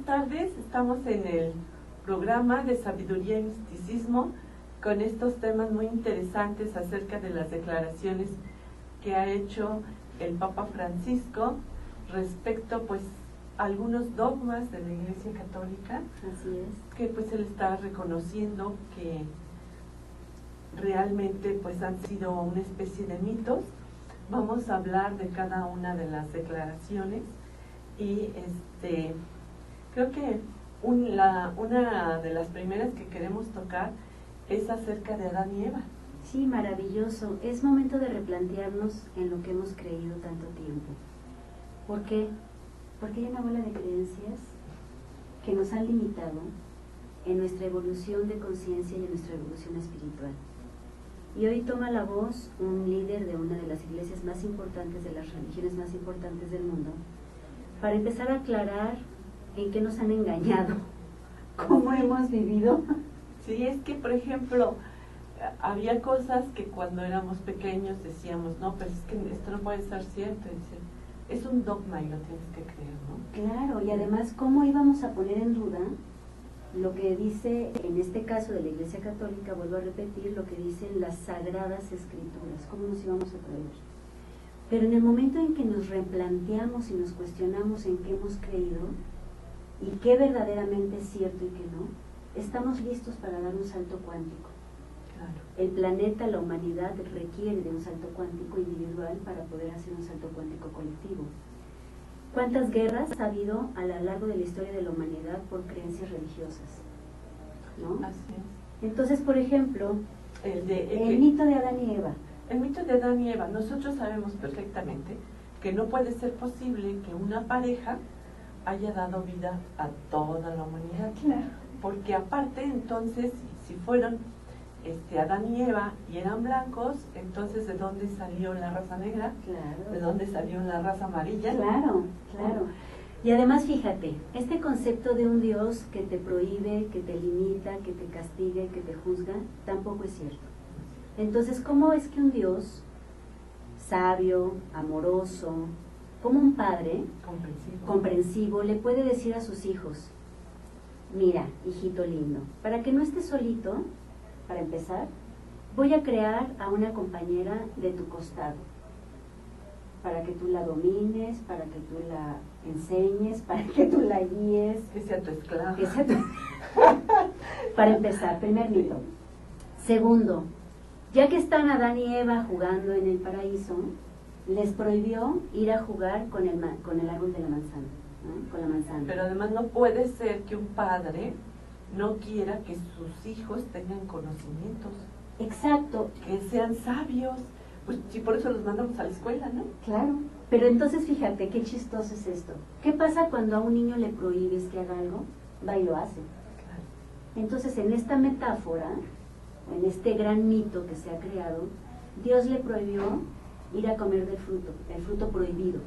tardes, estamos en el programa de Sabiduría y Misticismo con estos temas muy interesantes acerca de las declaraciones que ha hecho el Papa Francisco respecto pues a algunos dogmas de la Iglesia Católica. Así es. Que pues él está reconociendo que realmente pues han sido una especie de mitos. Vamos a hablar de cada una de las declaraciones y creo que una de las primeras que queremos tocar es acerca de Adán y Eva. Sí, maravilloso. Es momento de replantearnos en lo que hemos creído tanto tiempo. ¿Por qué? Porque hay una bola de creencias que nos han limitado en nuestra evolución de conciencia y en nuestra evolución espiritual. Y hoy toma la voz un líder de una de las iglesias más importantes, de las religiones más importantes del mundo, para empezar a aclarar en qué nos han engañado, cómo hemos vivido. Sí, es que por ejemplo, había cosas que cuando éramos pequeños decíamos, no, pero es que esto no puede ser cierto, es un dogma y lo tienes que creer, ¿no? Claro, y además, ¿cómo íbamos a poner en duda lo que dice, en este caso de la Iglesia Católica, vuelvo a repetir, lo que dicen las Sagradas Escrituras? ¿Cómo nos íbamos a atrever? Pero en el momento en que nos replanteamos y nos cuestionamos en qué hemos creído y qué verdaderamente es cierto y qué no, estamos listos para dar un salto cuántico. Claro. El planeta, la humanidad requiere de un salto cuántico individual para poder hacer un salto cuántico colectivo. ¿Cuántas guerras ha habido a lo largo de la historia de la humanidad por creencias religiosas? ¿No? Así es. Entonces, por ejemplo, el mito de Adán y Eva. El mito de Adán y Eva, nosotros sabemos perfectamente que no puede ser posible que una pareja haya dado vida a toda la humanidad. Claro. Porque aparte, entonces, si fueron Adán y Eva y eran blancos, entonces ¿de dónde salió la raza negra? Claro. ¿De dónde salió la raza amarilla? Claro, claro. Y además, fíjate, este concepto de un Dios que te prohíbe, que te limita, que te castiga, que te juzga, tampoco es cierto. Entonces, ¿cómo es que un Dios sabio, amoroso, como un padre comprensivo, le puede decir a sus hijos, mira, hijito lindo, para que no estés solito, para empezar, voy a crear a una compañera de tu costado, para que tú la domines, para que tú la enseñes, para que tú la guíes. Que sea tu esclava. Para empezar, primer mito. Segundo, ya que están Adán y Eva jugando en el paraíso, les prohibió ir a jugar con el árbol de la manzana, ¿no? Con la manzana. Pero además no puede ser que un padre no quiera que sus hijos tengan conocimientos. Exacto. Que sean sabios. Pues sí, por eso los mandamos a la escuela, ¿no? Claro. Pero entonces fíjate, qué chistoso es esto. ¿Qué pasa cuando a un niño le prohíbes que haga algo? Va y lo hace. Claro. Entonces, en esta metáfora, en este gran mito que se ha creado, Dios le prohibió ir a comer del fruto, el fruto prohibido.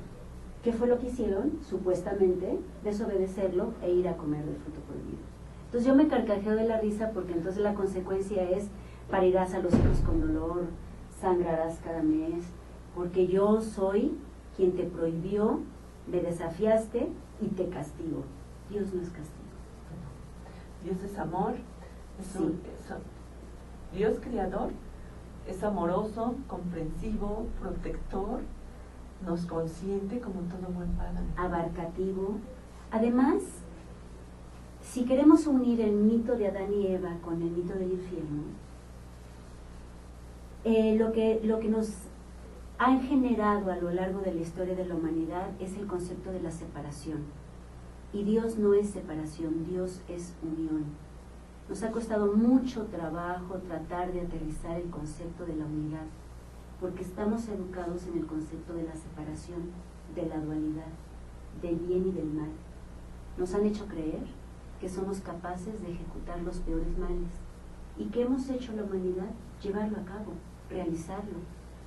¿Qué fue lo que hicieron? Supuestamente, desobedecerlo e ir a comer del fruto prohibido. Entonces yo me carcajeo de la risa porque entonces la consecuencia es parirás a los hijos con dolor, sangrarás cada mes, porque yo soy quien te prohibió, me desafiaste y te castigo. Dios no es castigo. Dios es amor, Sí. Dios creador, es amoroso, comprensivo, protector, nos consiente como todo buen padre. Abarcativo. Además, si queremos unir el mito de Adán y Eva con el mito del infierno, lo que nos han generado a lo largo de la historia de la humanidad es el concepto de la separación. Y Dios no es separación, Dios es unión. Nos ha costado mucho trabajo tratar de aterrizar el concepto de la unidad, porque estamos educados en el concepto de la separación, de la dualidad, del bien y del mal. Nos han hecho creer que somos capaces de ejecutar los peores males. ¿Y qué hemos hecho la humanidad? Llevarlo a cabo, realizarlo.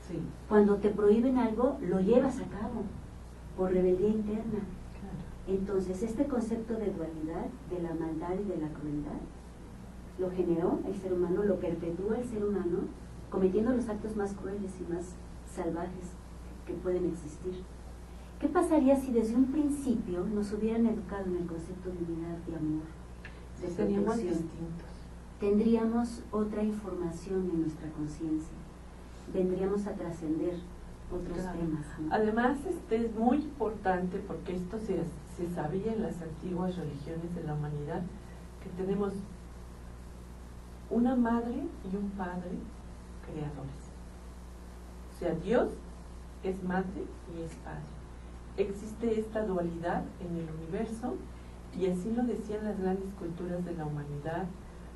Sí. Cuando te prohíben algo, lo llevas a cabo, por rebeldía interna. Claro. Entonces, este concepto de dualidad, de la maldad y de la crueldad, lo generó el ser humano, lo perpetúa el ser humano, cometiendo los actos más crueles y más salvajes que pueden existir. ¿Qué pasaría si desde un principio nos hubieran educado en el concepto de unidad, de amor, de Seríamos protección? distintos. Tendríamos otra información en nuestra conciencia, vendríamos a trascender otros Claro. temas, ¿no? Además, es muy importante porque esto se sabía en las antiguas religiones de la humanidad, que tenemos una madre y un padre creadores. O sea, Dios es madre y es padre. Existe esta dualidad en el universo y así lo decían las grandes culturas de la humanidad,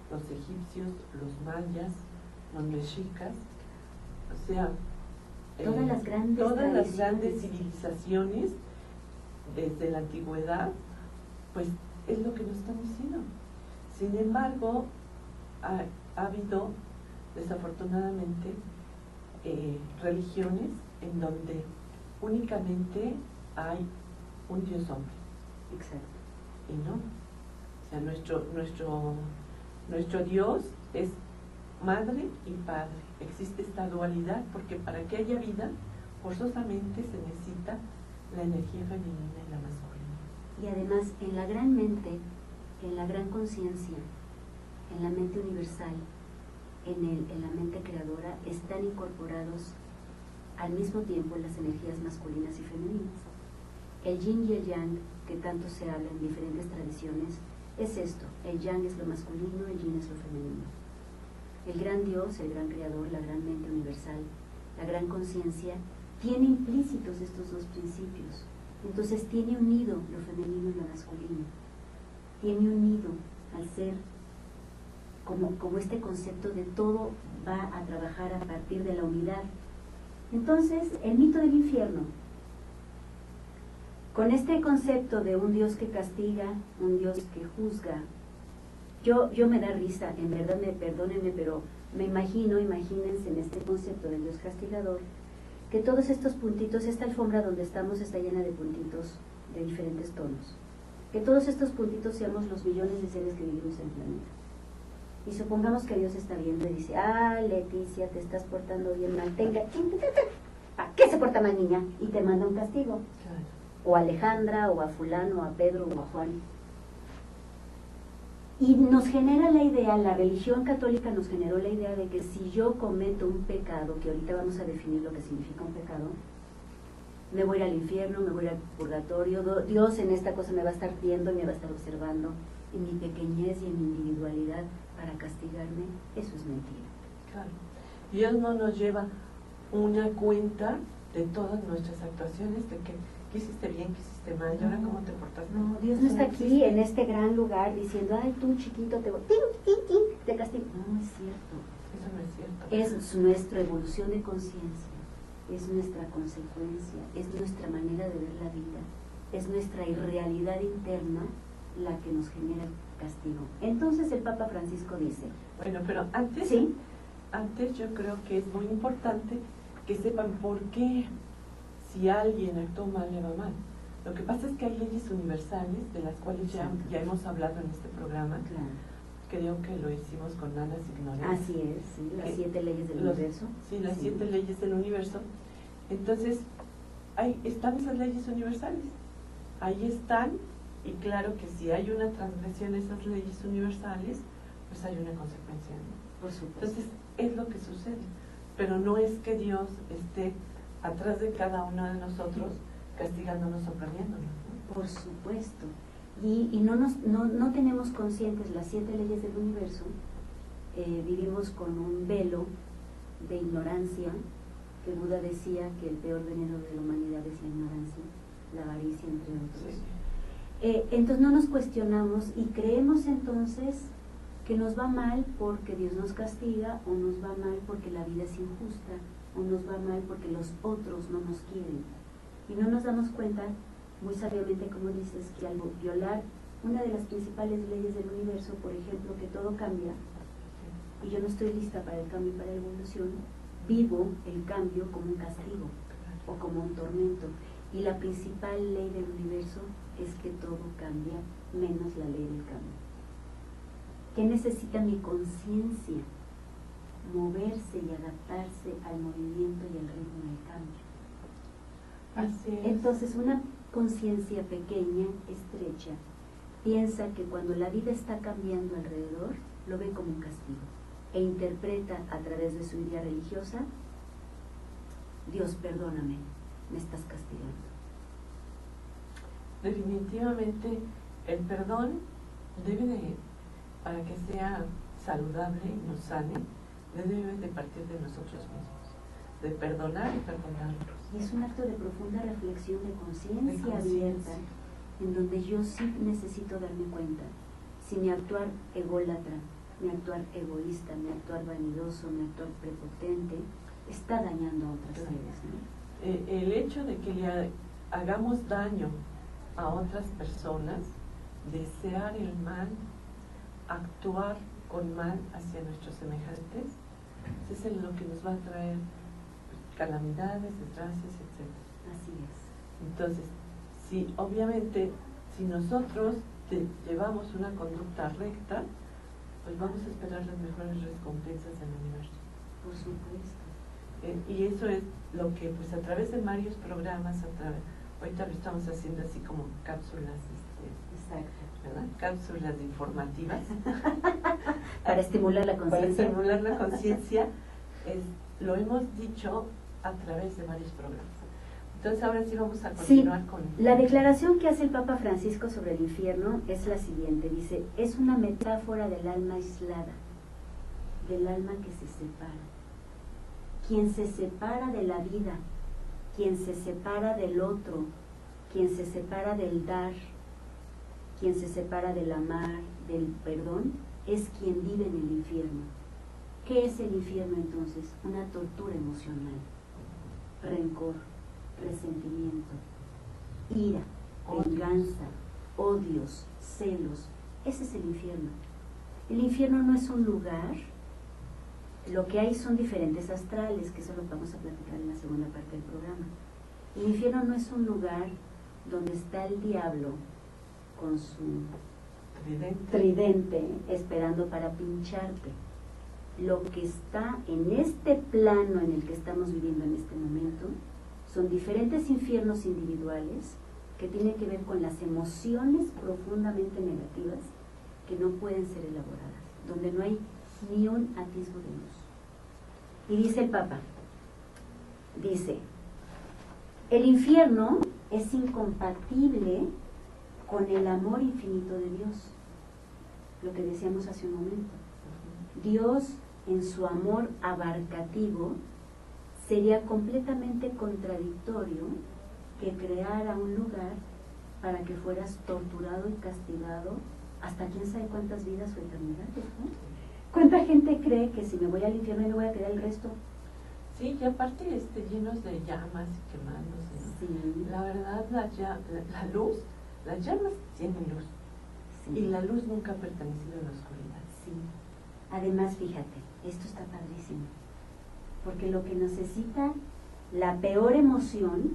los egipcios, los mayas, los mexicas, o sea, Todas las grandes civilizaciones desde la antigüedad, pues es lo que nos están diciendo. Sin embargo, ha habido desafortunadamente religiones en donde únicamente hay un Dios hombre. Exacto. Y no, o sea, nuestro Dios es madre y padre. Existe esta dualidad porque para que haya vida, forzosamente se necesita la energía femenina y la masculina. Y además, en la gran mente, en la gran conciencia, en la mente universal, en la mente creadora, están incorporados al mismo tiempo las energías masculinas y femeninas. El yin y el yang, que tanto se habla en diferentes tradiciones, es esto: el yang es lo masculino, el yin es lo femenino. El gran Dios, el gran creador, la gran mente universal, la gran conciencia, tiene implícitos estos dos principios. Entonces tiene unido lo femenino y lo masculino. Tiene unido al ser como este concepto de todo va a trabajar a partir de la unidad. Entonces, el mito del infierno, con este concepto de un Dios que castiga, un Dios que juzga, yo me da risa, en verdad, perdónenme, pero me imagínense en este concepto del Dios castigador, que todos estos puntitos, esta alfombra donde estamos está llena de puntitos de diferentes tonos. Que todos estos puntitos seamos los millones de seres que vivimos en el planeta. Y supongamos que Dios está viendo y dice: ah, Leticia, te estás portando bien mal, ¿para qué se porta mal, niña? Y te manda un castigo. Claro. O a Alejandra, o a fulano, o a Pedro, o a Juan. Y nos genera la idea, la religión católica nos generó la idea de que si yo cometo un pecado, que ahorita vamos a definir lo que significa un pecado, me voy a ir al infierno, me voy a ir al purgatorio, Dios en esta cosa me va a estar viendo y me va a estar observando en mi pequeñez y en mi individualidad para castigarme. Eso es mentira. Claro. Dios no nos lleva una cuenta de todas nuestras actuaciones, de que hiciste bien, que hiciste mal, y ahora cómo te portaste. No, Dios no está aquí en este gran lugar diciendo: ay, tú chiquito, te castigo. No es cierto. Eso no es cierto. Es nuestra evolución de conciencia, es nuestra consecuencia, es nuestra manera de ver la vida, es nuestra irrealidad interna la que nos genera el castigo. Entonces el Papa Francisco dice... Bueno, pero antes, ¿sí? Antes yo creo que es muy importante que sepan por qué, si alguien actuó mal, le va mal. Lo que pasa es que hay leyes universales de las cuales ya hemos hablado en este programa. Claro. Creo que lo hicimos con Ana Signoret. Así es, sí, las 7 leyes del universo. Sí, las 7 leyes del universo. Entonces, ahí están esas leyes universales. Ahí están, y claro que si hay una transgresión de esas leyes universales, pues hay una consecuencia, ¿no? Por supuesto. Entonces, es lo que sucede. Pero no es que Dios esté atrás de cada uno de nosotros castigándonos o premiándonos, ¿no? Por supuesto. Y no tenemos conscientes las 7 leyes del universo. Vivimos con un velo de ignorancia, que Buda decía que el peor veneno de la humanidad es la ignorancia, la avaricia, entre otros. Sí. Entonces no nos cuestionamos y creemos entonces que nos va mal porque Dios nos castiga, o nos va mal porque la vida es injusta, o nos va mal porque los otros no nos quieren. Y no nos damos cuenta, muy sabiamente como dices, que al violar una de las principales leyes del universo, por ejemplo, que todo cambia, y yo no estoy lista para el cambio y para la evolución, vivo el cambio como un castigo o como un tormento. Y la principal ley del universo es que todo cambia, menos la ley del cambio. ¿Qué necesita mi conciencia? Moverse y adaptarse al movimiento y al ritmo del cambio. Así es. Entonces, una conciencia pequeña, estrecha, piensa que cuando la vida está cambiando alrededor, lo ve como un castigo e interpreta a través de su idea religiosa: Dios, perdóname, me estás castigando. Definitivamente el perdón debe de, para que sea saludable y nos sane, debe de partir de nosotros mismos, de perdonar y perdonarlos. Y es un acto de profunda reflexión, de conciencia abierta, en donde yo sí necesito darme cuenta si mi actuar ególatra, mi actuar egoísta, mi actuar vanidoso, mi actuar prepotente está dañando a otras seres, ¿no? El hecho de que le hagamos daño a otras personas, desear el mal, actuar con mal hacia nuestros semejantes, eso es lo que nos va a traer calamidades, desgracias, etc. Así es. Entonces, si obviamente, si nosotros llevamos una conducta recta, pues vamos a esperar las mejores recompensas del universo. Por supuesto. Y eso es lo que, pues a través de varios programas, ahorita lo estamos haciendo así como cápsulas, Exacto. ¿verdad? Cápsulas informativas. Para estimular la conciencia. Para estimular la conciencia, lo hemos dicho a través de varios programas. Entonces ahora sí vamos a continuar con... La declaración que hace el Papa Francisco sobre el infierno es la siguiente. Dice: es una metáfora del alma aislada, del alma que se separa. Quien se separa de la vida, quien se separa del otro, quien se separa del dar, quien se separa del amar, del perdón, es quien vive en el infierno. ¿Qué es el infierno entonces? Una tortura emocional, rencor, resentimiento, ira, venganza, odios, celos. Ese es el infierno. El infierno no es un lugar. Lo que hay son diferentes astrales, que eso lo vamos a platicar en la segunda parte del programa. El infierno no es un lugar donde está el diablo con su tridente esperando para pincharte. Lo que está en este plano en el que estamos viviendo en este momento son diferentes infiernos individuales que tienen que ver con las emociones profundamente negativas que no pueden ser elaboradas, donde no hay ni un atisbo de luz. Y dice el Papa, dice: el infierno es incompatible con el amor infinito de Dios, lo que decíamos hace un momento. Dios, en su amor abarcativo, sería completamente contradictorio que creara un lugar para que fueras torturado y castigado hasta quién sabe cuántas vidas o eternidades, ¿no? ¿Cuánta gente cree que si me voy al infierno me voy a quedar el resto? Sí, y aparte llenos de llamas y quemándose, ¿no? Sí. La verdad, la luz, las llamas tienen luz. Sí. Y la luz nunca ha pertenecido a la oscuridad. Sí. Además, fíjate, esto está padrísimo. Porque lo que necesita la peor emoción,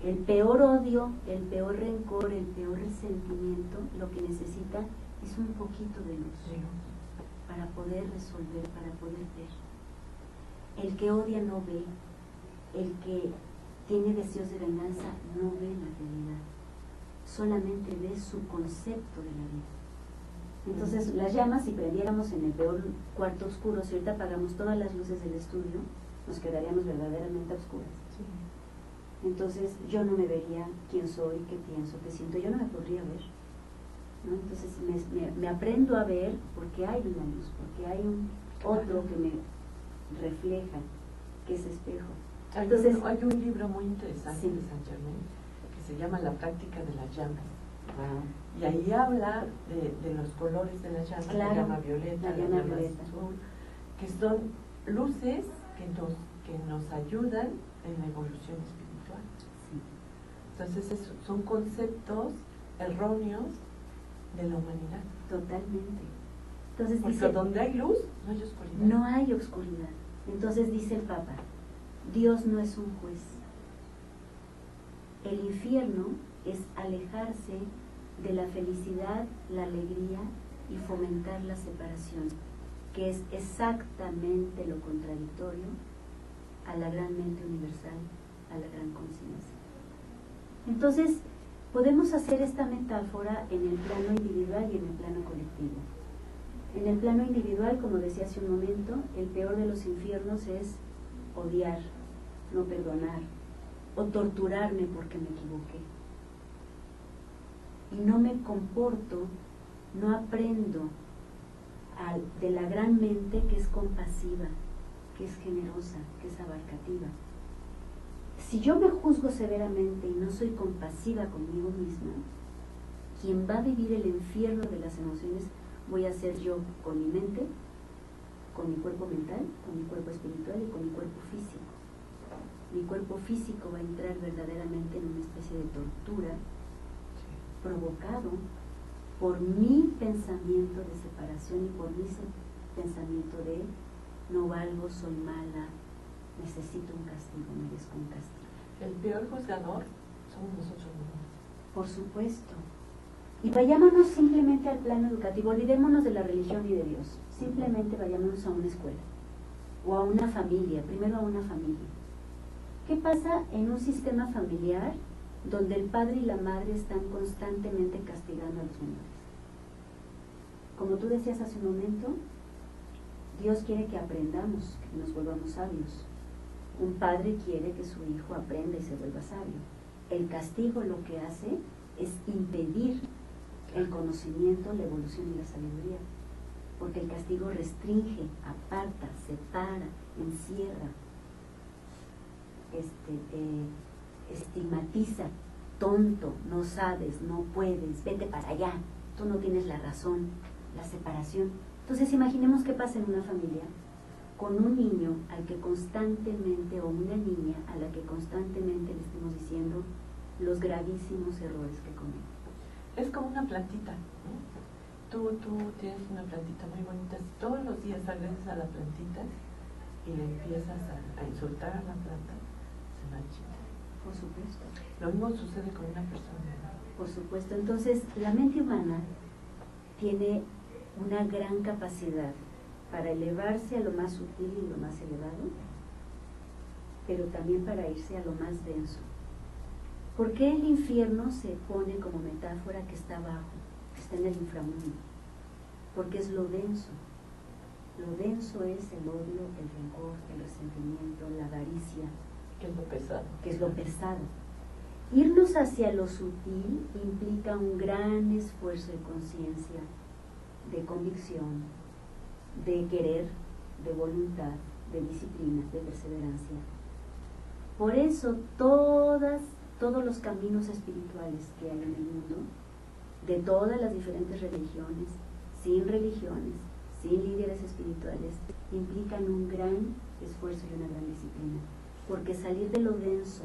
el peor odio, el peor rencor, el peor resentimiento, lo que necesita es un poquito de luz. Sí. Para poder resolver, para poder ver. El que odia no ve, el que tiene deseos de venganza no ve la realidad, solamente ve su concepto de la vida. Entonces las llamas, si prendiéramos en el peor cuarto oscuro, si ahorita apagamos todas las luces del estudio, nos quedaríamos verdaderamente a oscuras. Sí. Entonces yo no me vería quién soy, qué pienso, qué siento, yo no me podría ver, ¿no? Entonces me aprendo a ver porque hay una luz, porque hay un otro que me refleja, que es espejo. Entonces, hay un libro muy interesante, sí, de Saint Germain, que se llama La práctica de las llamas. Wow. Y ahí habla de los colores de las llamas, claro, la llama violeta, la llama azul, que son luces que nos ayudan en la evolución espiritual. Sí. Entonces son conceptos erróneos de la humanidad. Totalmente. Entonces porque dice, donde hay luz, no hay oscuridad. No hay oscuridad. Entonces dice el Papa, Dios no es un juez. El infierno es alejarse de la felicidad, la alegría y fomentar la separación, que es exactamente lo contradictorio a la gran mente universal, a la gran conciencia. Entonces, podemos hacer esta metáfora en el plano individual y en el plano colectivo. En el plano individual, como decía hace un momento, el peor de los infiernos es odiar, no perdonar, o torturarme porque me equivoqué. Y no me comporto, no aprendo de la gran mente que es compasiva, que es generosa, que es abarcativa. Si yo me juzgo severamente y no soy compasiva conmigo misma, quien va a vivir el infierno de las emociones voy a ser yo, con mi mente, con mi cuerpo mental, con mi cuerpo espiritual y con mi cuerpo físico. Mi cuerpo físico va a entrar verdaderamente en una especie de tortura provocado por mi pensamiento de separación y por mi pensamiento de no valgo, soy mala, necesito un castigo, merezco un castigo. El peor juzgador somos nosotros mismos. Por supuesto. Y vayámonos simplemente al plano educativo, olvidémonos de la religión y de Dios. Simplemente vayámonos a una escuela o a una familia, primero a una familia. ¿Qué pasa en un sistema familiar donde el padre y la madre están constantemente castigando a los menores? Como tú decías hace un momento, Dios quiere que aprendamos, que nos volvamos sabios. Un padre quiere que su hijo aprenda y se vuelva sabio. El castigo lo que hace es impedir el conocimiento, la evolución y la sabiduría, porque el castigo restringe, aparta, separa, encierra, estigmatiza, tonto, no sabes, no puedes, vete para allá, tú no tienes la razón, la separación. Entonces imaginemos qué pasa en una familia con un niño al que constantemente, o una niña a la que constantemente le estemos diciendo los gravísimos errores que comete. Es como una plantita, ¿no? Tú tienes una plantita muy bonita, si todos los días agredes a la plantita y le empiezas a insultar a la planta, se marchita. Por supuesto. Lo mismo sucede con una persona, ¿no? Por supuesto. Entonces, la mente humana tiene una gran capacidad para elevarse a lo más sutil y lo más elevado, pero también para irse a lo más denso. ¿Por qué el infierno se pone como metáfora que está abajo, que está en el inframundo? Porque es lo denso. Lo denso es el odio, el rencor, el resentimiento, la avaricia. Que es lo pesado. Que es lo pesado. Irnos hacia lo sutil implica un gran esfuerzo de conciencia, de convicción, de querer, de voluntad, de disciplina, de perseverancia. Por eso todos los caminos espirituales que hay en el mundo, de todas las diferentes religiones, sin líderes espirituales, implican un gran esfuerzo y una gran disciplina, porque salir de lo denso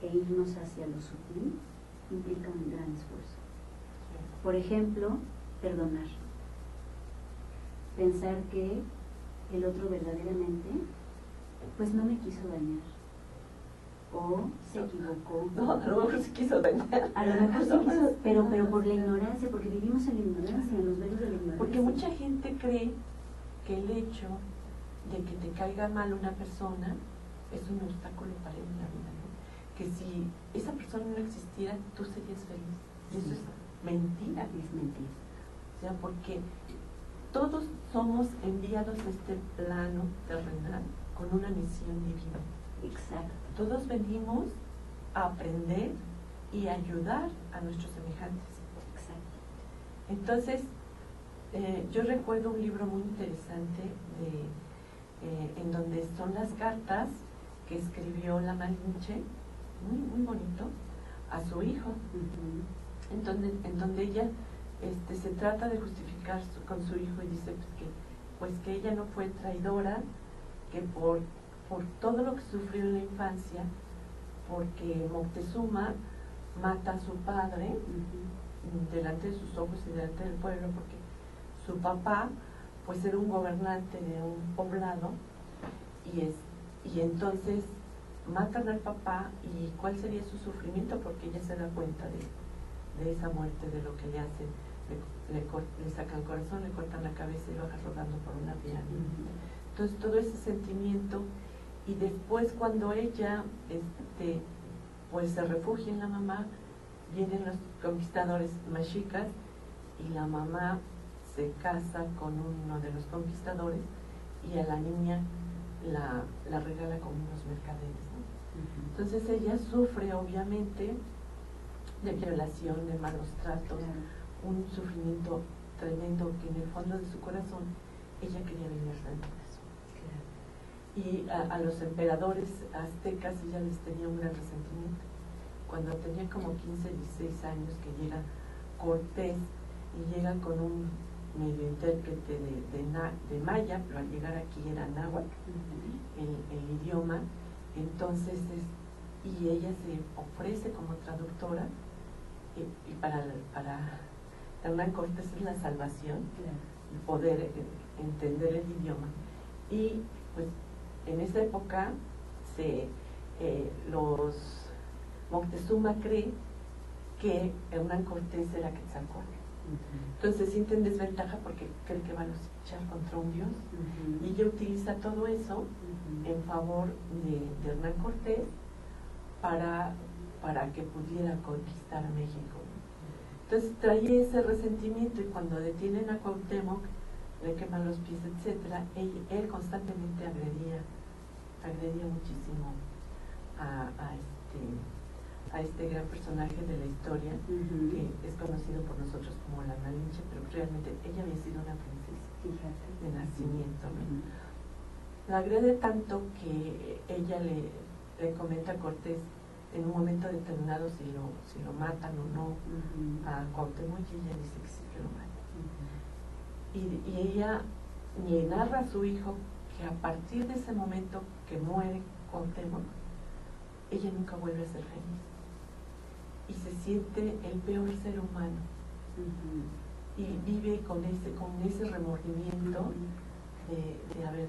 e irnos hacia lo sutil implica un gran esfuerzo. Por ejemplo, perdonar. Pensar que el otro verdaderamente pues no me quiso dañar, o se equivocó. No, a lo mejor se quiso dañar. A lo mejor se quiso, pero por la ignorancia, porque vivimos en la ignorancia, en los velos de la ignorancia. Porque mucha gente cree que el hecho de que te caiga mal una persona es un obstáculo para él en la vida, ¿no? Que si esa persona no existiera, tú serías feliz. Y eso es mentira. Es mentira. O sea, porque todos somos enviados a este plano terrenal con una misión divina. Exacto. Todos venimos a aprender y ayudar a nuestros semejantes. Exacto. Entonces, yo recuerdo un libro muy interesante en donde son las cartas que escribió la Malinche, muy bonito, a su hijo, en donde ella se trata de justificar con su hijo y dice pues que ella no fue traidora, que por todo lo que sufrió en la infancia, porque Moctezuma mata a su padre delante de sus ojos y delante del pueblo, porque su papá pues era un gobernante de un poblado y entonces matan al papá, y cuál sería su sufrimiento, porque ella se da cuenta de esa muerte, de lo que le hacen, le sacan el corazón, le cortan la cabeza y lo bajan rodando por una vía. Entonces todo ese sentimiento, y después cuando ella pues se refugia en la mamá, vienen los conquistadores mexicas y la mamá se casa con uno de los conquistadores y a la niña la regala con unos mercaderes, ¿no? Entonces ella sufre obviamente de violación, de malos tratos, un sufrimiento tremendo que en el fondo de su corazón ella quería vengarse del corazón. Y a los emperadores aztecas ella les tenía un gran resentimiento. Cuando tenía como 15, 16 años que llega Cortés y llega con un medio intérprete de maya, pero al llegar aquí era náhuatl, el idioma, entonces y ella se ofrece como traductora y para Hernán Cortés es la salvación, el poder entender el idioma. Y pues en esa época los Moctezuma cree que Hernán Cortés era Quetzalcóatl. Entonces se siente en desventaja porque cree que va a luchar contra un dios. Y ella utiliza todo eso en favor de Hernán Cortés para que pudiera conquistar a México. Entonces trae ese resentimiento y cuando detienen a Cuauhtémoc, le queman los pies, etcétera, él constantemente agredía muchísimo a este gran personaje de la historia, que es conocido por nosotros como la Malinche, pero realmente ella había sido una princesa de nacimiento, ¿no? La agrede tanto que ella le comenta a Cortés en un momento determinado si lo matan o no a Cuauhtémoc, y ella dice que sí, que lo matan. Y ella le narra a su hijo que a partir de ese momento que muere Cuauhtémoc, ella nunca vuelve a ser feliz y se siente el peor ser humano y vive con ese remordimiento de haber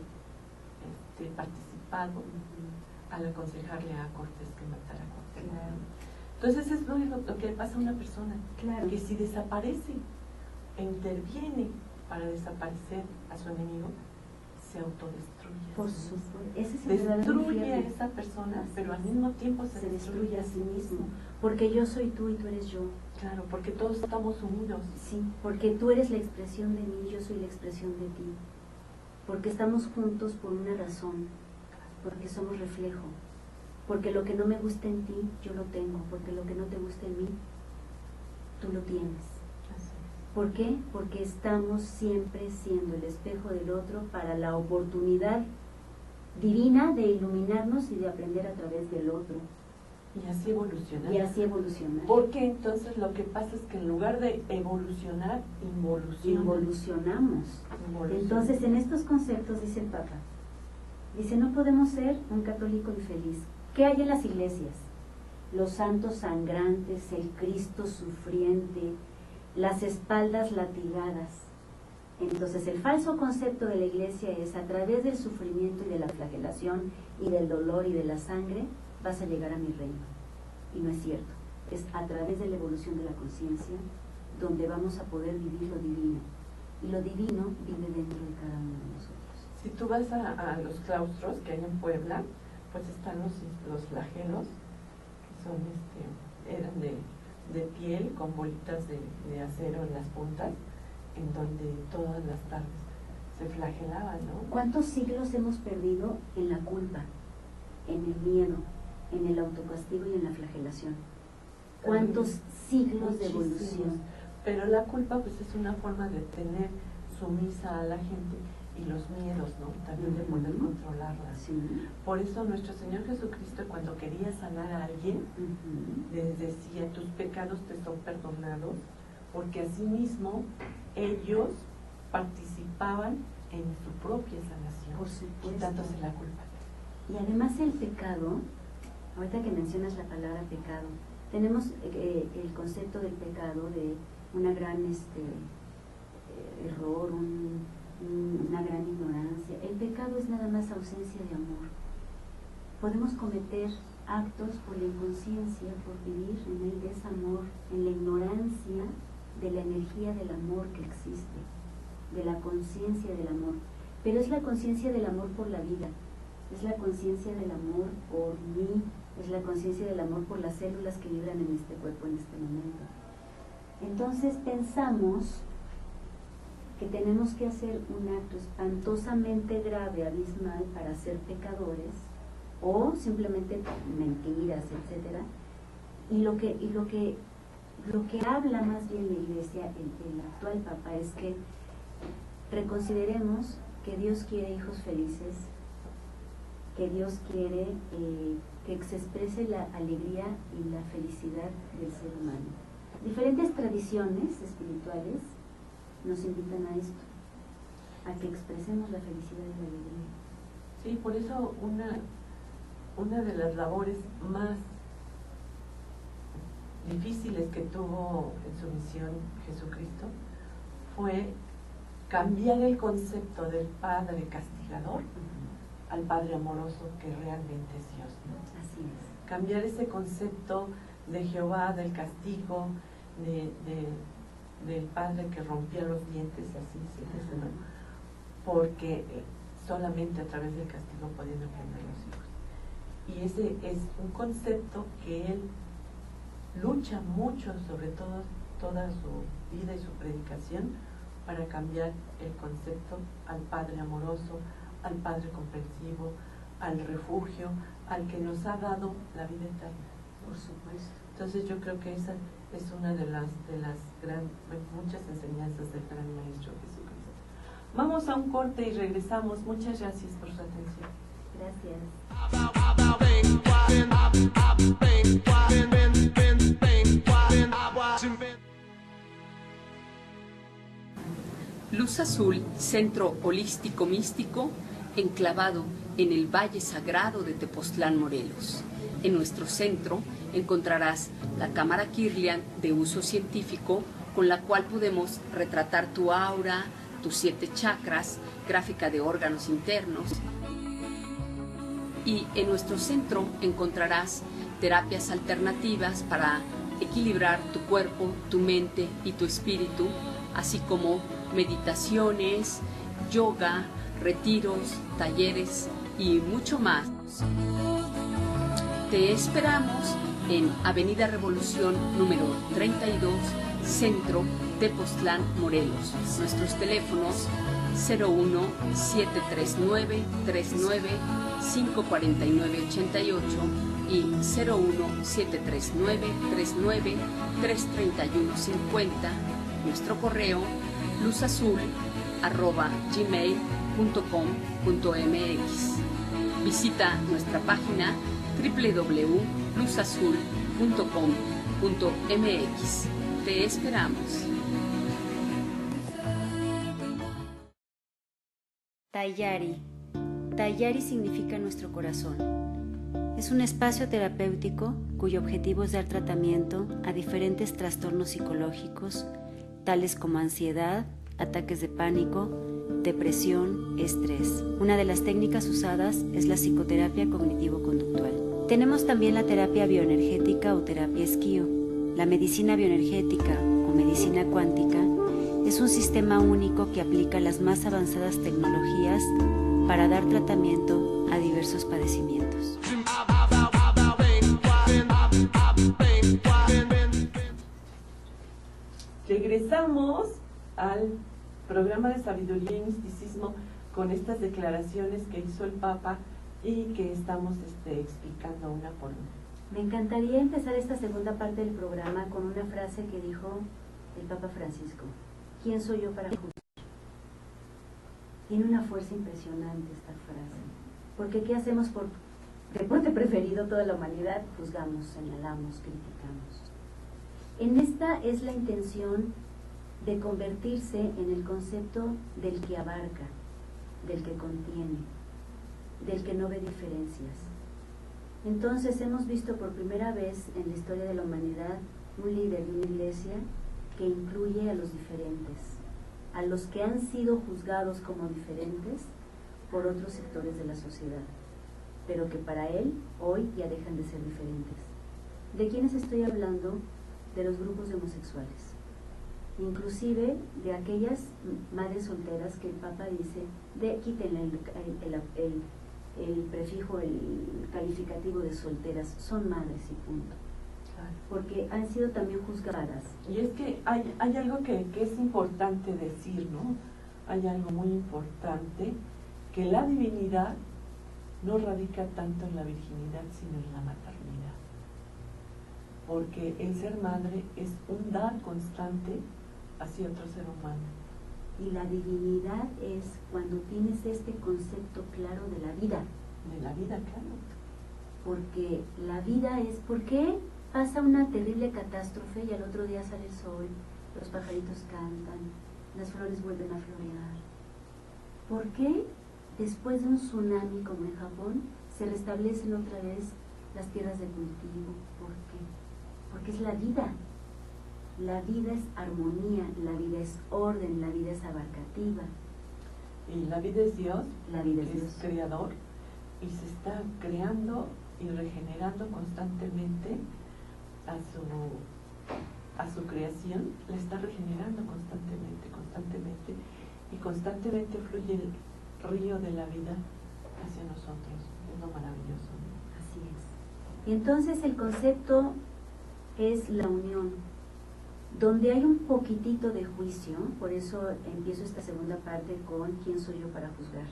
participado al aconsejarle a Cortés que matara a Cuauhtémoc. Entonces es lo que le pasa a una persona, que si desaparece e interviene para desaparecer a su enemigo, se autodestruye. Por supuesto, ese es el destruye a esa persona, pero al mismo tiempo se destruye a sí mismo. Porque yo soy tú y tú eres yo. Claro, porque todos estamos unidos. Sí, porque tú eres la expresión de mí, yo soy la expresión de ti. Porque estamos juntos por una razón, porque somos reflejo. Porque lo que no me gusta en ti, yo lo tengo. Porque lo que no te gusta en mí, tú lo tienes. ¿Por qué? Porque estamos siempre siendo el espejo del otro para la oportunidad divina de iluminarnos y de aprender a través del otro. Y así evolucionar. Y así evolucionar. Porque entonces lo que pasa es que en lugar de evolucionar, involucionamos. Entonces en estos conceptos dice el Papa, dice, no podemos ser un católico infeliz. ¿Qué hay en las iglesias? Los santos sangrantes, el Cristo sufriente, las espaldas latigadas. Entonces el falso concepto de la iglesia es: a través del sufrimiento y de la flagelación y del dolor y de la sangre vas a llegar a mi reino. Y no es cierto. Es a través de la evolución de la conciencia donde vamos a poder vivir lo divino. Y lo divino vive dentro de cada uno de nosotros. Si tú vas a los claustros que hay en Puebla, pues están los flagelos, que son eran de piel con bolitas de acero en las puntas, en donde todas las tardes se flagelaban, ¿no? ¿Cuántos siglos hemos perdido en la culpa, en el miedo, en el autocastigo y en la flagelación? ¿Cuántos siglos de evolución? Pero la culpa pues es una forma de tener sumisa a la gente, y los miedos, ¿no? También de poder controlarla. Por eso nuestro Señor Jesucristo, cuando quería sanar a alguien, les decía: tus pecados te son perdonados, porque asimismo ellos participaban en su propia sanación, por supuesto, quitándose la culpa. Y además el pecado, ahorita que mencionas la palabra pecado, tenemos el concepto del pecado de una gran error, una gran ignorancia. El pecado es nada más ausencia de amor. Podemos cometer actos por la inconsciencia, por vivir en el desamor, en la ignorancia de la energía del amor que existe, de la conciencia del amor. Pero es la conciencia del amor por la vida, es la conciencia del amor por mí, es la conciencia del amor por las células que vibran en este cuerpo en este momento. Entonces pensamos que tenemos que hacer un acto espantosamente grave, abismal, para ser pecadores, o simplemente mentiras, etcétera. Y lo que habla más bien la Iglesia, el actual Papa, es que reconsideremos que Dios quiere hijos felices, que Dios quiere que se exprese la alegría y la felicidad del ser humano. Diferentes tradiciones espirituales nos invitan a esto, a que expresemos la felicidad y la alegría. Sí, por eso una de las labores más difíciles que tuvo en su misión Jesucristo fue cambiar el concepto del Padre castigador al Padre amoroso que realmente es Dios, ¿no? Así es. Cambiar ese concepto de Jehová, del castigo, del Padre que rompía los dientes, así se dice, ¿no? Porque solamente a través del castigo podían aprender los hijos. Y ese es un concepto que él lucha mucho, sobre todo toda su vida y su predicación, para cambiar el concepto al Padre amoroso, al Padre comprensivo, al refugio, al que nos ha dado la vida eterna. Por supuesto. Entonces yo creo que esa es una de las muchas enseñanzas del gran Maestro Jesucristo. Vamos a un corte y regresamos. Muchas gracias por su atención. Gracias. Luz Azul, Centro Holístico Místico, enclavado en el Valle Sagrado de Tepoztlán, Morelos. En nuestro centro encontrarás la cámara Kirlian de uso científico, con la cual podemos retratar tu aura, tus 7 chakras, gráfica de órganos internos. Y en nuestro centro encontrarás terapias alternativas para equilibrar tu cuerpo, tu mente y tu espíritu, así como meditaciones, yoga, retiros, talleres y mucho más. Te esperamos en Avenida Revolución número 32, Centro, Tepoztlán, Morelos. Nuestros teléfonos 01 739 39 549 88 y 01 739 39 331 50. Nuestro correo luzazul@gmail.com.mx. Visita nuestra página www.luzazul.com.mx. Te esperamos. Tayari. Tayari significa nuestro corazón. Es un espacio terapéutico cuyo objetivo es dar tratamiento a diferentes trastornos psicológicos, tales como ansiedad, ataques de pánico, depresión, estrés. Una de las técnicas usadas es la psicoterapia cognitivo-conductual. Tenemos también la terapia bioenergética o terapia esquío. La medicina bioenergética o medicina cuántica es un sistema único que aplica las más avanzadas tecnologías para dar tratamiento a diversos padecimientos. Regresamos al programa de Sabiduría y Misticismo con estas declaraciones que hizo el Papa y que estamos explicando una por una. Me encantaría empezar esta segunda parte del programa con una frase que dijo el Papa Francisco: ¿quién soy yo para juzgar? Tiene una fuerza impresionante esta frase, porque ¿qué hacemos por deporte preferido toda la humanidad? Juzgamos, señalamos, criticamos. En esta es la intención de convertirse en el concepto del que abarca, del que contiene, del que no ve diferencias. Entonces hemos visto por primera vez en la historia de la humanidad un líder de una iglesia que incluye a los diferentes, a los que han sido juzgados como diferentes por otros sectores de la sociedad, pero que para él hoy ya dejan de ser diferentes. ¿De quiénes estoy hablando? De los grupos de homosexuales, inclusive de aquellas madres solteras que el Papa dice, quítenle el prefijo, el calificativo de solteras, son madres y punto. Porque han sido también juzgadas. Y es que hay algo que es importante decir, ¿no? Hay algo muy importante, que la divinidad no radica tanto en la virginidad, sino en la maternidad. Porque el ser madre es un dar constante hacia otro ser humano. Y la divinidad es cuando tienes este concepto claro de la vida. De la vida, claro. Porque la vida es, ¿por qué pasa una terrible catástrofe y al otro día sale el sol, los pajaritos cantan, las flores vuelven a florear? ¿Por qué después de un tsunami como en Japón se restablecen otra vez las tierras de cultivo? ¿Por qué? Porque es la vida. La vida es armonía, la vida es orden, la vida es abarcativa. Y la vida es Dios, La vida es que Dios. es creador, y se está creando y regenerando constantemente a su creación, la está regenerando constantemente, y constantemente fluye el río de la vida hacia nosotros. Es lo maravilloso, ¿no? Así es. Y entonces el concepto es la unión, donde hay un poquitito de juicio, por eso empiezo esta segunda parte con ¿quién soy yo para juzgar?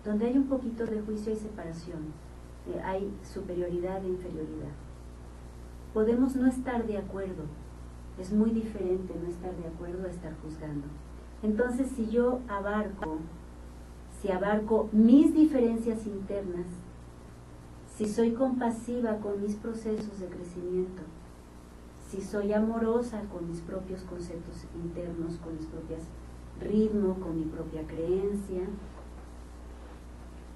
Donde hay un poquito de juicio y separación, hay superioridad e inferioridad. Podemos no estar de acuerdo, es muy diferente no estar de acuerdo a estar juzgando. Entonces, si yo abarco mis diferencias internas, si soy compasiva con mis procesos de crecimiento, si soy amorosa con mis propios conceptos internos, con mis propios ritmos, con mi propia creencia,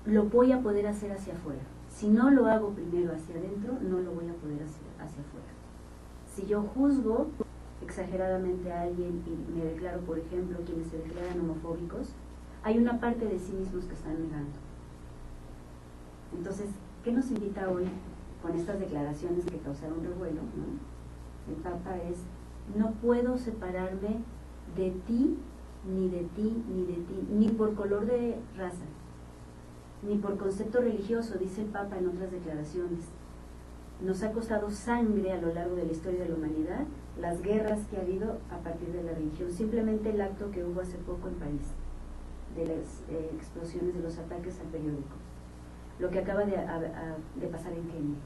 lo voy a poder hacer hacia afuera. Si no lo hago primero hacia adentro, no lo voy a poder hacer hacia afuera. Si yo juzgo exageradamente a alguien y me declaro, por ejemplo, quienes se declaran homofóbicos, hay una parte de sí mismos que están negando. Entonces, ¿qué nos invita hoy con estas declaraciones que causaron revuelo, ¿no? El Papa es, no puedo separarme de ti, ni de ti, ni de ti, ni por color de raza, ni por concepto religioso, dice el Papa en otras declaraciones. Nos ha costado sangre a lo largo de la historia de la humanidad las guerras que ha habido a partir de la religión. Simplemente el acto que hubo hace poco en París, de las explosiones de los ataques al periódico, lo que acaba de pasar en Kenia.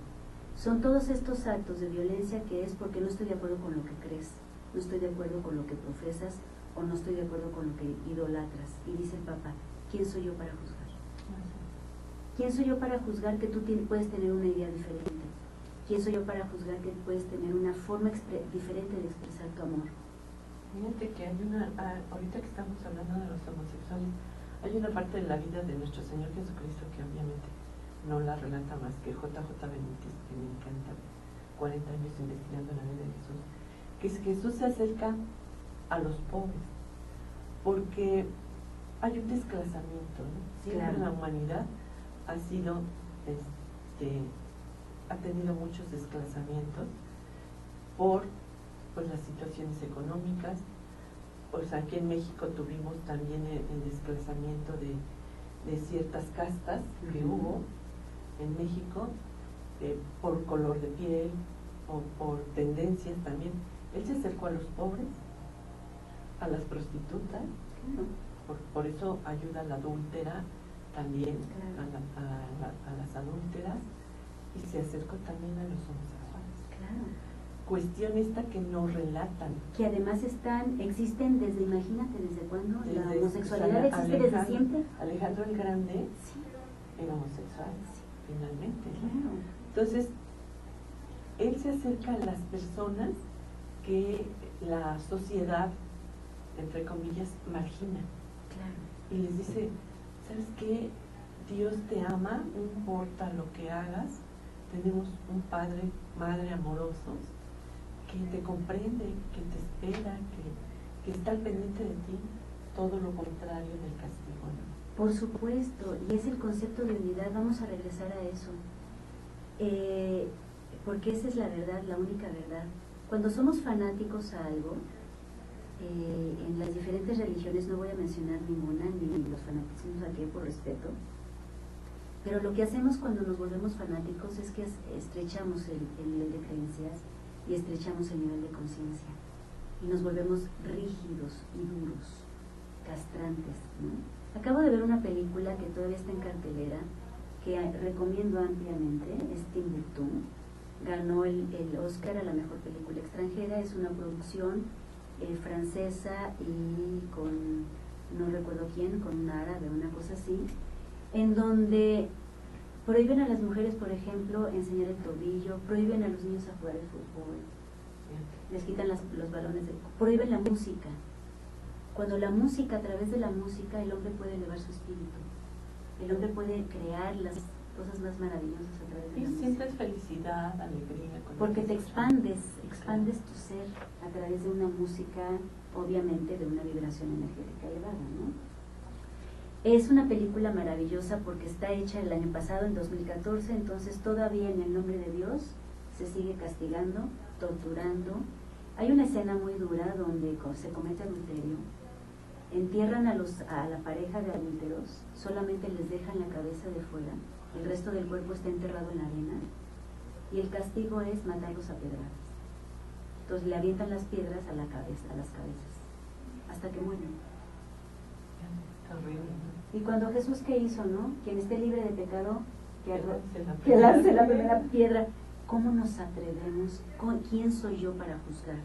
Son todos estos actos de violencia que es porque no estoy de acuerdo con lo que crees, no estoy de acuerdo con lo que profesas o no estoy de acuerdo con lo que idolatras. Y dice el Papa, ¿quién soy yo para juzgar? ¿Quién soy yo para juzgar que tú puedes tener una idea diferente? ¿Quién soy yo para juzgar que puedes tener una forma diferente de expresar tu amor? Fíjate que hay ahorita que estamos hablando de los homosexuales, hay una parte de la vida de nuestro Señor Jesucristo que obviamente no la relata más que J.J. Benítez, que me encanta, 40 años investigando la vida de Jesús, que es que Jesús se acerca a los pobres, porque hay un desclasamiento, ¿no? Siempre Claro. la humanidad ha sido, ha tenido muchos desclasamientos por las situaciones económicas. Pues aquí en México tuvimos también el desplazamiento de ciertas castas que hubo en México por color de piel o por tendencias también. Él se acercó a los pobres, a las prostitutas, por eso ayuda a la adúltera también, a las adúlteras, y se acercó también a los homosexuales. Claro. Cuestión esta que nos relatan. Que además existen desde, imagínate, ¿desde cuándo? La Desde, homosexualidad existe desde siempre. Alejandro el Grande Sí. era homosexual, finalmente. Claro. Entonces, él se acerca a las personas que la sociedad, entre comillas, margina. Claro. Y les dice, ¿sabes qué? Dios te ama, no importa lo que hagas. Tenemos un padre, madre amorosos, que te comprende, que te espera, que está al pendiente de ti, todo lo contrario del castigo, ¿no? Por supuesto, y es el concepto de unidad, vamos a regresar a eso, porque esa es la verdad, la única verdad. Cuando somos fanáticos a algo, en las diferentes religiones, no voy a mencionar ninguna, ni los fanatismos aquí por respeto, Pero lo que hacemos cuando nos volvemos fanáticos es que estrechamos el nivel de creencias y estrechamos el nivel de conciencia. Y nos volvemos rígidos y duros, castrantes, ¿no? Acabo de ver una película que todavía está en cartelera, que recomiendo ampliamente, es Timbuktu. Ganó el Oscar a la mejor película extranjera. Es una producción francesa y con, no recuerdo quién, con un árabe, una cosa así, en donde prohíben a las mujeres, por ejemplo, enseñar el tobillo, prohíben a los niños a jugar el fútbol, les quitan los balones, prohíben la música. Cuando la música, a través de la música, el hombre puede elevar su espíritu, el hombre puede crear las cosas más maravillosas a través de la música. Sientes felicidad, alegría. Porque te expandes tu ser a través de una música, obviamente de una vibración energética elevada, ¿no? Es una película maravillosa porque está hecha el año pasado, en 2014, entonces todavía en el nombre de Dios se sigue castigando, torturando. Hay una escena muy dura donde se comete adulterio, entierran a la pareja de adúlteros, solamente les dejan la cabeza de fuera, el resto del cuerpo está enterrado en la arena, y el castigo es matarlos a pedradas. Entonces le avientan las piedras a las cabezas, hasta que mueren. Y cuando Jesús, ¿qué hizo, no? Quien esté libre de pecado, que lance la primera piedra. ¿Cómo nos atrevemos? ¿Quién soy yo para juzgar?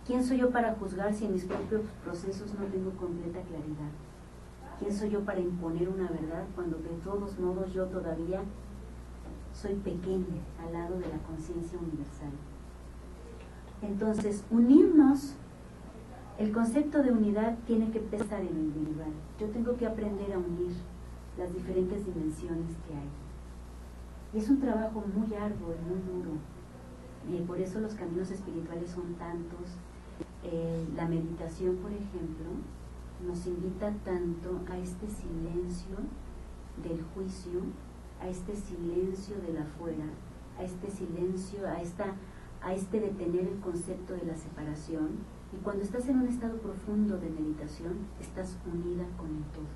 ¿Quién soy yo para juzgar si en mis propios procesos no tengo completa claridad? ¿Quién soy yo para imponer una verdad cuando de todos modos yo todavía soy pequeña al lado de la conciencia universal? Entonces, unirnos, el concepto de unidad tiene que pesar en lo individual. Yo tengo que aprender a unir las diferentes dimensiones que hay. Y es un trabajo muy arduo y muy duro. Y por eso los caminos espirituales son tantos. La meditación, por ejemplo, nos invita tanto a este silencio del juicio, a este silencio del afuera, a este silencio, a este detener el concepto de la separación. Y cuando estás en un estado profundo de meditación, estás unida con el todo.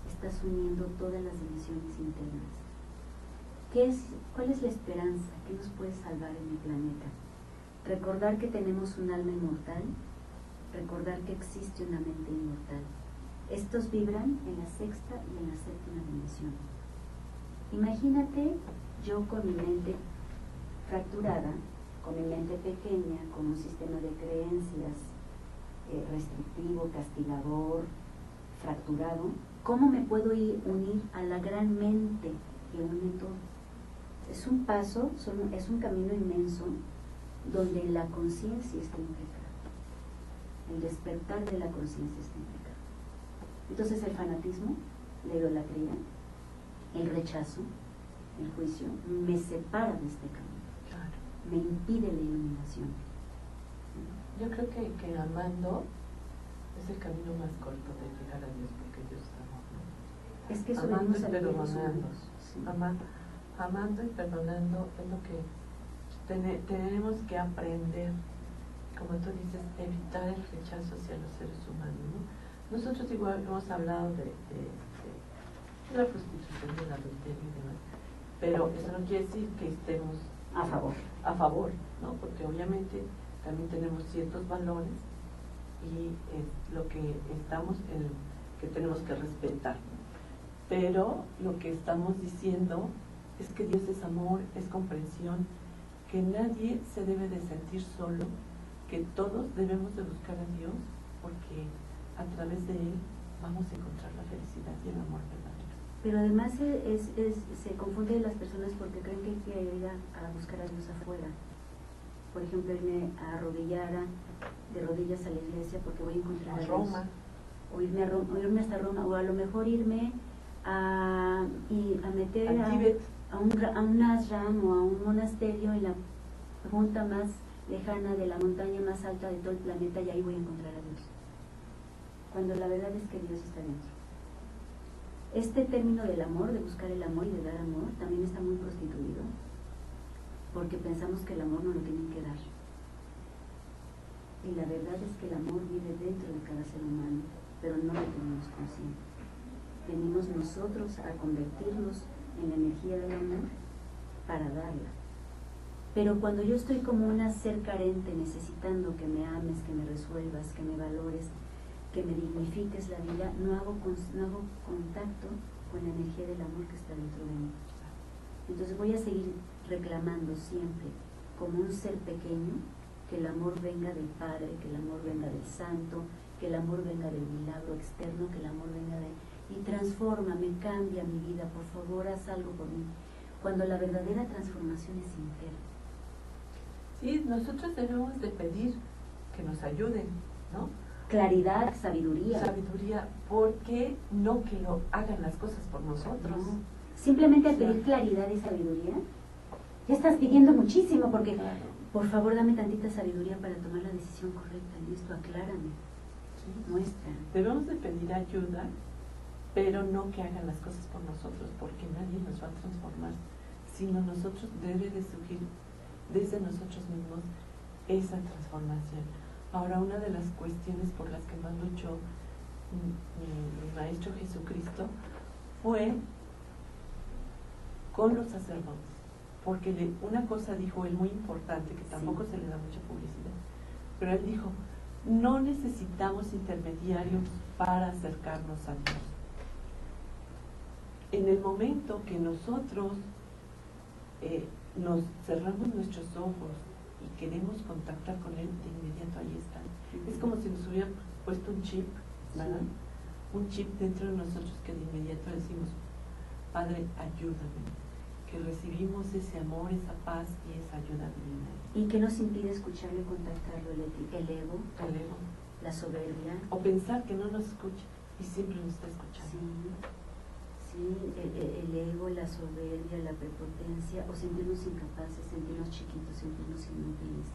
Estás uniendo todas las dimensiones internas. ¿Cuál es la esperanza? ¿Qué nos puede salvar en el planeta? Recordar que tenemos un alma inmortal, recordar que existe una mente inmortal. Estos vibran en la sexta y en la séptima dimensión. Imagínate yo con mi mente fracturada, con mi mente pequeña, con un sistema de creencias restrictivo, castigador, fracturado. ¿Cómo me puedo unir a la gran mente que une todo? Es un paso, es un camino inmenso donde la conciencia está implicada. El despertar de la conciencia está implicado. Entonces el fanatismo, la idolatría, el rechazo, el juicio, me separa de este camino. Claro. Me impide la iluminación. Yo creo que amando es el camino más corto de llegar a Dios, porque Dios es amor, ¿no? Es que amando y subimos a perdonando. sí. Amando y perdonando es lo que tenemos que aprender, como tú dices, evitar el rechazo hacia los seres humanos, ¿no? Nosotros igual hemos hablado de la prostitución, del adulterio y demás, pero eso no quiere decir que estemos A favor, ¿no? Porque obviamente también tenemos ciertos valores y es lo que que tenemos que respetar. Pero lo que estamos diciendo es que Dios es amor, es comprensión, que nadie se debe de sentir solo, que todos debemos de buscar a Dios, porque a través de Él vamos a encontrar la felicidad y el amor verdadero. pero además se confunde las personas porque creen que hay que ir a buscar a Dios afuera. Por ejemplo, irme a arrodillar de rodillas a la iglesia porque voy a encontrar a Dios. Roma. O irme hasta Roma, o a lo mejor irme a meter a un ashram o a un monasterio en la punta más lejana de la montaña más alta de todo el planeta, y ahí voy a encontrar a Dios. Cuando la verdad es que Dios está dentro. Este término del amor, de buscar el amor y de dar amor, también está muy prostituido, porque pensamos que el amor no lo tienen que dar. Y la verdad es que el amor vive dentro de cada ser humano, pero no lo tenemos consciente. venimos nosotros a convertirnos en la energía del amor para darla. Pero cuando yo estoy como una ser carente, necesitando que me ames, que me resuelvas, que me valores, que me dignifiques la vida, no hago contacto con la energía del amor que está dentro de mí. Entonces voy a seguir reclamando siempre, como un ser pequeño, que el amor venga del Padre, que el amor venga del Santo, que el amor venga del milagro externo, que el amor venga de... y transfórmame, cambia mi vida, por favor, haz algo por mí. Cuando la verdadera transformación es interna. Sí, nosotros debemos de pedir que nos ayuden, ¿no? Claridad, sabiduría. Sabiduría, porque no que lo hagan las cosas por nosotros. No. Simplemente al pedir claridad y sabiduría, ya estás pidiendo muchísimo, porque por favor dame tantita sabiduría para tomar la decisión correcta en esto, aclárame, muestra. Debemos de pedir ayuda, pero no que hagan las cosas por nosotros, porque nadie nos va a transformar, sino nosotros debe de surgir desde nosotros mismos esa transformación. Ahora, una de las cuestiones por las que más luchó mi Maestro Jesucristo fue con los sacerdotes, porque una cosa dijo él muy importante, que tampoco se le da mucha publicidad, pero él dijo, no necesitamos intermediarios para acercarnos a Dios. En el momento que nosotros nos cerramos nuestros ojos y queremos contactar con Él, de inmediato ahí está. Es como si nos hubieran puesto un chip, ¿verdad? Un chip dentro de nosotros que de inmediato decimos, Padre, ayúdame, que recibimos ese amor, esa paz y esa ayuda divina. ¿Y qué nos impide escucharlo y contactarlo? El ego, la soberbia. O pensar que no nos escucha y siempre nos está escuchando. Sí, el ego, la soberbia, la prepotencia, o sentirnos incapaces, sentirnos chiquitos, sentirnos inútiles,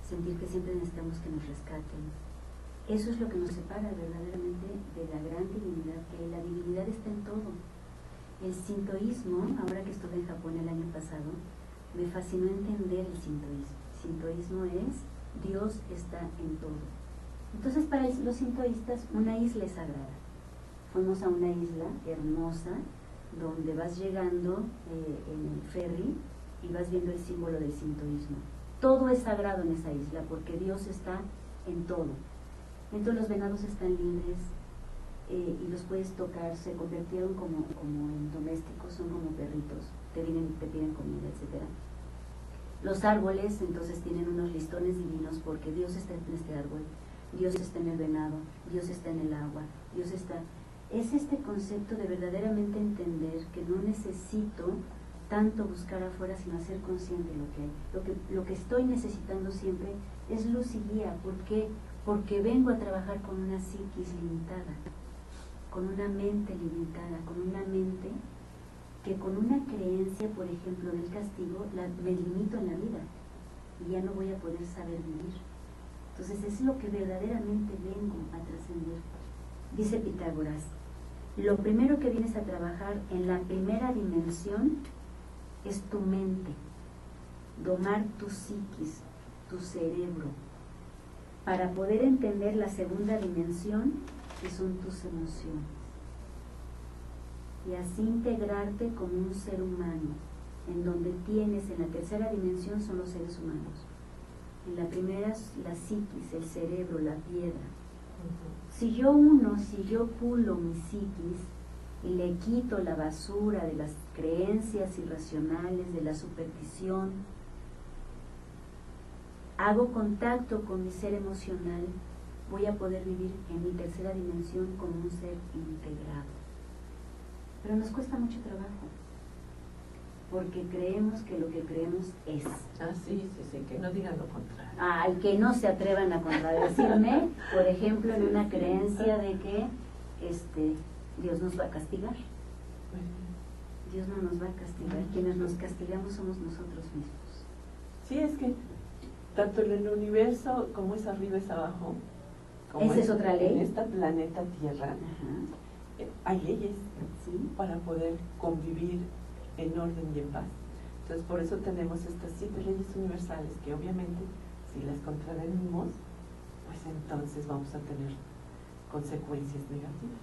sentir que siempre necesitamos que nos rescaten. Eso es lo que nos separa verdaderamente de la gran divinidad, que la divinidad está en todo. El sintoísmo, ahora que estuve en Japón el año pasado, me fascinó entender el sintoísmo. El sintoísmo es Dios está en todo. Entonces para los sintoístas una isla es sagrada. Fuimos a una isla hermosa donde vas llegando en el ferry y vas viendo el símbolo del sintoísmo. Todo es sagrado en esa isla porque Dios está en todo. Entonces los venados están libres y los puedes tocar, se convirtieron como en domésticos, son como perritos, te piden comida, etc. Los árboles entonces tienen unos listones divinos porque Dios está en este árbol, Dios está en el venado, Dios está en el agua, Dios está... Es este concepto de verdaderamente entender que no necesito tanto buscar afuera, sino ser consciente de lo que hay. Lo que estoy necesitando siempre es luz y guía. ¿Por qué? Porque vengo a trabajar con una psiquis limitada, con una mente limitada, con una mente que con una creencia, por ejemplo, del castigo, me limito en la vida y ya no voy a poder saber vivir. Entonces es lo que verdaderamente vengo a trascender. Dice Pitágoras, lo primero que vienes a trabajar en la primera dimensión es tu mente, domar tu psiquis, tu cerebro, para poder entender la segunda dimensión, que son tus emociones, y así integrarte como un ser humano, en donde tienes, en la tercera dimensión son los seres humanos, en la primera es la psiquis, el cerebro, la piedra. Si yo pulo mi psiquis y le quito la basura de las creencias irracionales, de la superstición, hago contacto con mi ser emocional, voy a poder vivir en mi tercera dimensión como un ser integrado. Pero nos cuesta mucho trabajo, porque creemos que lo que creemos es. Sí, que no digan lo contrario. Al que no se atrevan a contradecirme, por ejemplo, en una creencia de que Dios nos va a castigar. Dios no nos va a castigar, quienes nos castigamos somos nosotros mismos. Sí, es que tanto en el universo como es arriba es abajo. Esa es otra ley. En este planeta Tierra hay leyes, ¿sí?, para poder convivir en orden y en paz. Entonces por eso tenemos estas 7 leyes universales que obviamente si las contravenimos, pues entonces vamos a tener consecuencias negativas.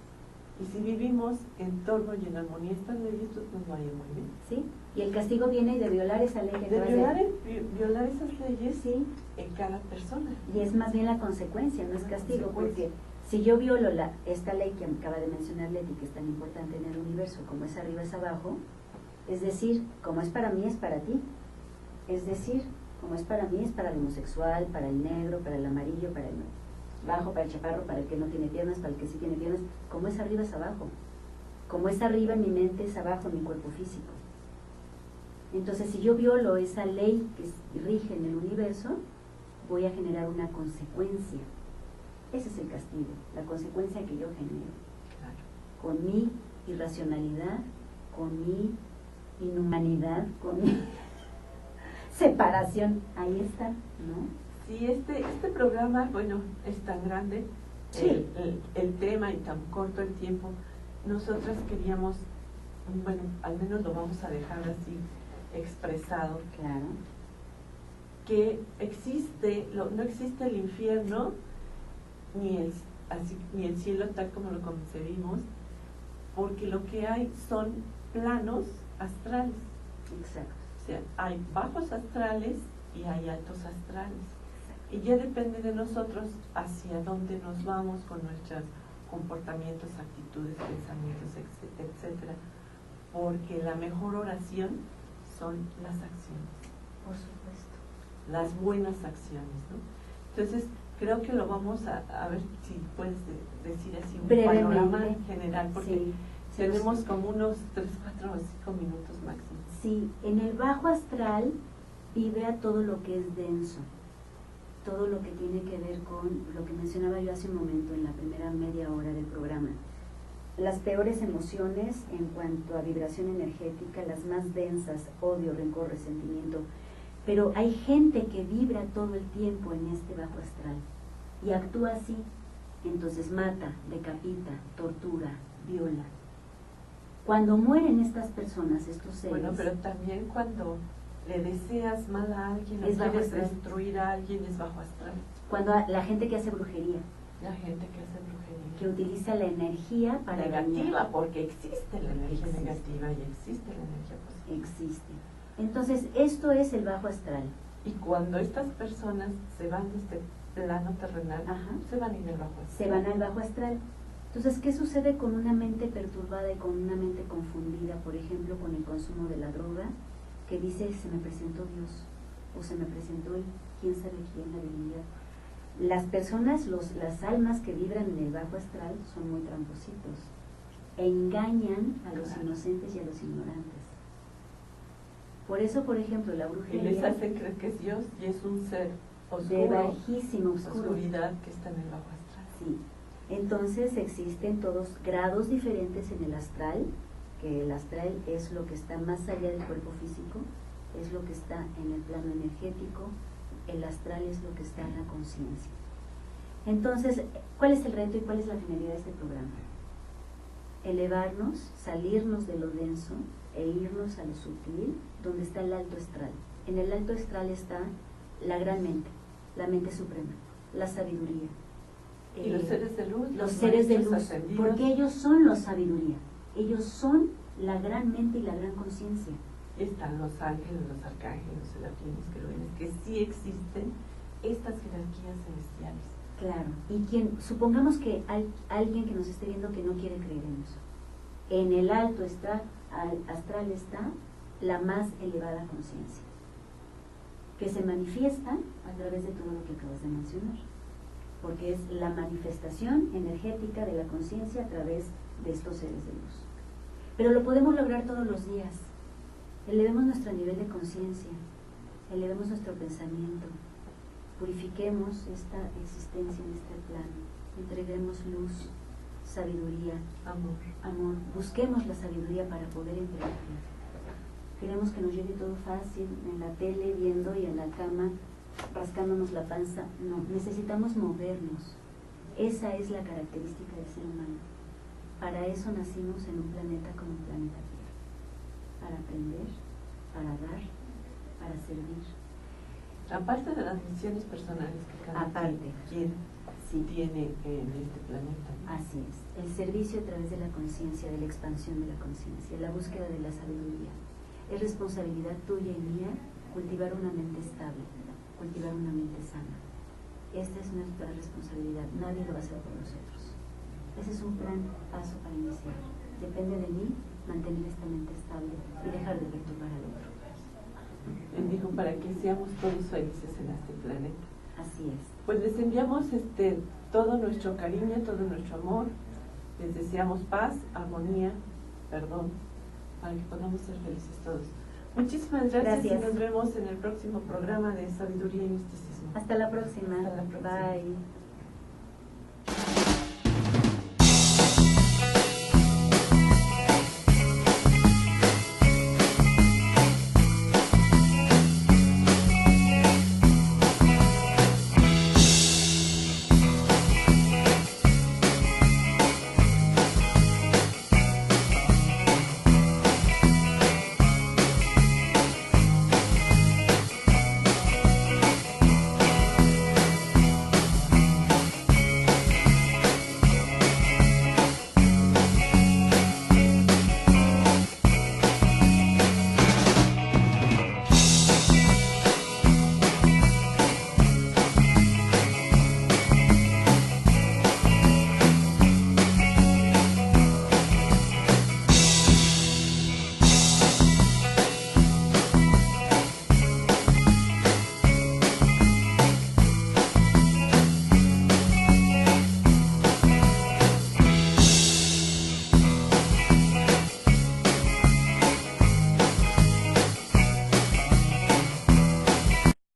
Y si vivimos en torno y en armonía estas leyes, pues nos va a ir muy bien. ¿Sí? Y el castigo viene de violar esa ley que De acabas violar esas leyes Sí, en cada persona. y es más bien la consecuencia, no es La castigo, consecuencia. porque si yo violo esta ley que acaba de mencionar Leti, que es tan importante en el universo, como es arriba es abajo, es decir, como es para mí, es para ti. Es decir, como es para mí, es para el homosexual, para el negro, para el amarillo, para el bajo, para el chaparro, para el que no tiene piernas, para el que sí tiene piernas. Como es arriba es abajo. Como es arriba en mi mente, es abajo en mi cuerpo físico. Entonces, si yo violo esa ley que rige en el universo, voy a generar una consecuencia. Ese es el castigo, la consecuencia que yo genero. Claro. Con mi irracionalidad, con mi inhumanidad, con mi separación. Ahí está, ¿no? Sí, este programa, bueno, es tan grande, Sí. el tema y tan corto el tiempo. Nosotras queríamos, bueno, al menos lo vamos a dejar así expresado, Claro. que existe, no existe el infierno ni el cielo tal como lo concebimos, porque lo que hay son planos astrales. Exacto. O sea, hay bajos astrales y hay altos astrales. Y ya depende de nosotros hacia dónde nos vamos con nuestros comportamientos, actitudes, pensamientos, etcétera. Porque la mejor oración son las acciones. Por supuesto. Las buenas acciones, ¿no? Entonces, creo que lo vamos a ver si puedes decir así un Brevemente. panorama general, porque Sí. tenemos como unos 3, 4 o 5 minutos máximo. Sí, en el bajo astral vibra todo lo que es denso, todo lo que tiene que ver con lo que mencionaba yo hace un momento en la primera media hora del programa. Las peores emociones en cuanto a vibración energética, las más densas, odio, rencor, resentimiento. Pero hay gente que vibra todo el tiempo en este bajo astral y actúa así. Entonces mata, decapita, tortura, viola. Cuando mueren estas personas, estos seres... Bueno, pero también cuando le deseas mal a alguien, Es o bajo quieres astral. destruir a alguien, es bajo astral. Cuando la gente que hace brujería, La gente que hace brujería. que utiliza la energía para Negativa, dañar. porque existe la energía Existe. negativa y existe la energía positiva. Existe. Entonces, esto es el bajo astral. Y cuando estas personas se van de este plano terrenal, Ajá. se van a ir al bajo astral. Se van al bajo astral. Entonces, ¿qué sucede con una mente perturbada y con una mente confundida, por ejemplo, con el consumo de la droga, que dice, se me presentó Dios, o se me presentó quién sabe quién, la divinidad? Las personas, las almas que vibran en el bajo astral son muy trampositos, e engañan a los inocentes y a los ignorantes. Por eso, por ejemplo, la Y les brujería hacen creer que es Dios y es un ser de oscuro, bajísimo oscuro. oscuridad que está en el bajo astral. Sí. Entonces existen todos grados diferentes en el astral, que el astral es lo que está más allá del cuerpo físico, es lo que está en el plano energético, el astral es lo que está en la conciencia. Entonces, ¿cuál es el reto y cuál es la finalidad de este programa? Elevarnos, salirnos de lo denso e irnos a lo sutil, donde está el alto astral. En el alto astral está la gran mente, la mente suprema, la sabiduría. Y los seres de luz, Los seres de maestros luz, ascendidos. porque ellos son la sabiduría, ellos son la gran mente y la gran conciencia. Están los ángeles, los arcángeles, serafines, querubines, que sí existen estas jerarquías celestiales. Claro, y supongamos que hay alguien que nos esté viendo que no quiere creer en eso. En el alto astral está la más elevada conciencia, que se manifiesta a través de todo lo que acabas de mencionar, porque es la manifestación energética de la conciencia a través de estos seres de luz. Pero lo podemos lograr todos los días. Elevemos nuestro nivel de conciencia, elevemos nuestro pensamiento, purifiquemos esta existencia en este plano, entreguemos luz, sabiduría, amor, busquemos la sabiduría para poder entregarla. Queremos que nos llegue todo fácil, en la tele, viendo y en la cama, rascándonos la panza. No, necesitamos movernos. Esa es la característica del ser humano. Para eso nacimos en un planeta como el planeta Tierra. Para aprender, para dar, para servir. Aparte de las misiones personales que cada quien quiere, Sí. tiene en este planeta. Así es, el servicio a través de la conciencia, de la expansión de la conciencia, la búsqueda de la sabiduría. Es responsabilidad tuya y mía cultivar una mente estable, cultivar una mente sana. Esta es nuestra responsabilidad, nadie lo va a hacer por nosotros. Ese es un gran paso para iniciar. Depende de mí mantener esta mente estable y dejar de perturbar al otro. Bendigo para que seamos todos felices en este planeta. Así es. Pues les enviamos todo nuestro cariño, todo nuestro amor. Les deseamos paz, armonía, perdón, para que podamos ser felices todos. Muchísimas gracias. Y nos vemos en el próximo programa de Sabiduría y Misticismo. Hasta la próxima. Hasta la próxima. Bye.